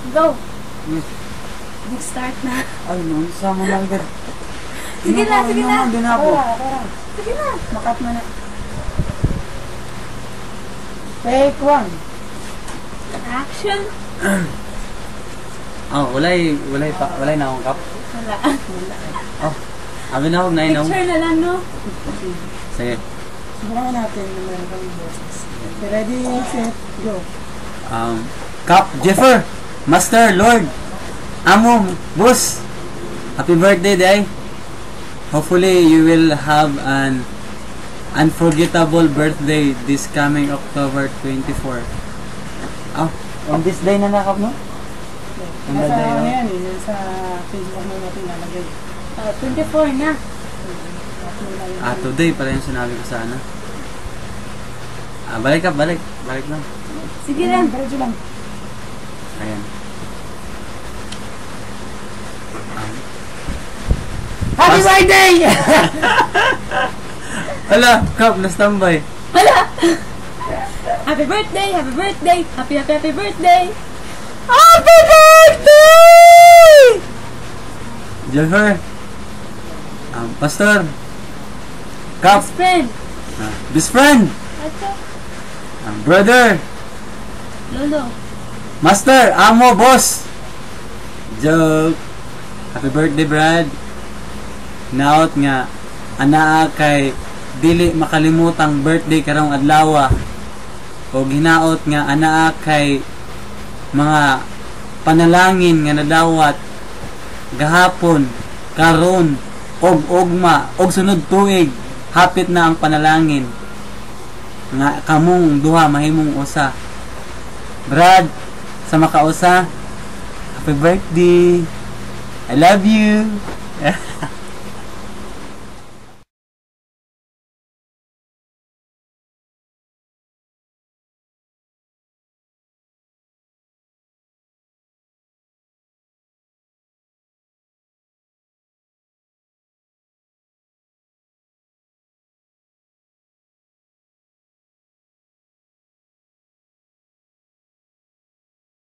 Go. Yes. Mag-start na. Ay, no, sama lang agad. Sige na, sige na. Doon ako. Sige na. Makat mo na. Take one. Action. Oh, walay na akong kap. Wala. Oh, abi na akong nainaw. Picture na lang, no? Sige. Subukan natin na meron kami boses. Ready, set, go. Kap, Jeffer, Master, Lord, Amo, Boss, happy birthday, day. Hopefully, you will have an unforgettable birthday this coming October 24. Oh, on this day na nakap, no? On that Nasa day, ano no? yan eh, sa Facebook mo natin lalagay. 24 na. Today pala yung sinabi ko sa ano. Balik ka, balik lang. Sige lang. Diretso lang. Ayan. Happy birthday! Hala, Kap, na-standby. Wala. Happy birthday, happy birthday, happy birthday. Happy birthday! Jeffer, Pastor, Kap, Best friend. best friend, Ato. brother, Lolo. Master, Amo, Boss. Joke. Happy birthday, Brad. Naot nga, anaa kay dili makalimutang birthday karong adlaw. O hinaot nga anaa kay mga panalangin nga nadawat gahapon, karon, og ugma, og sunod tuig. Hapit na ang panalangin. Nga kamong duha mahimong usa. Brad, sa makausa, happy birthday. I love you.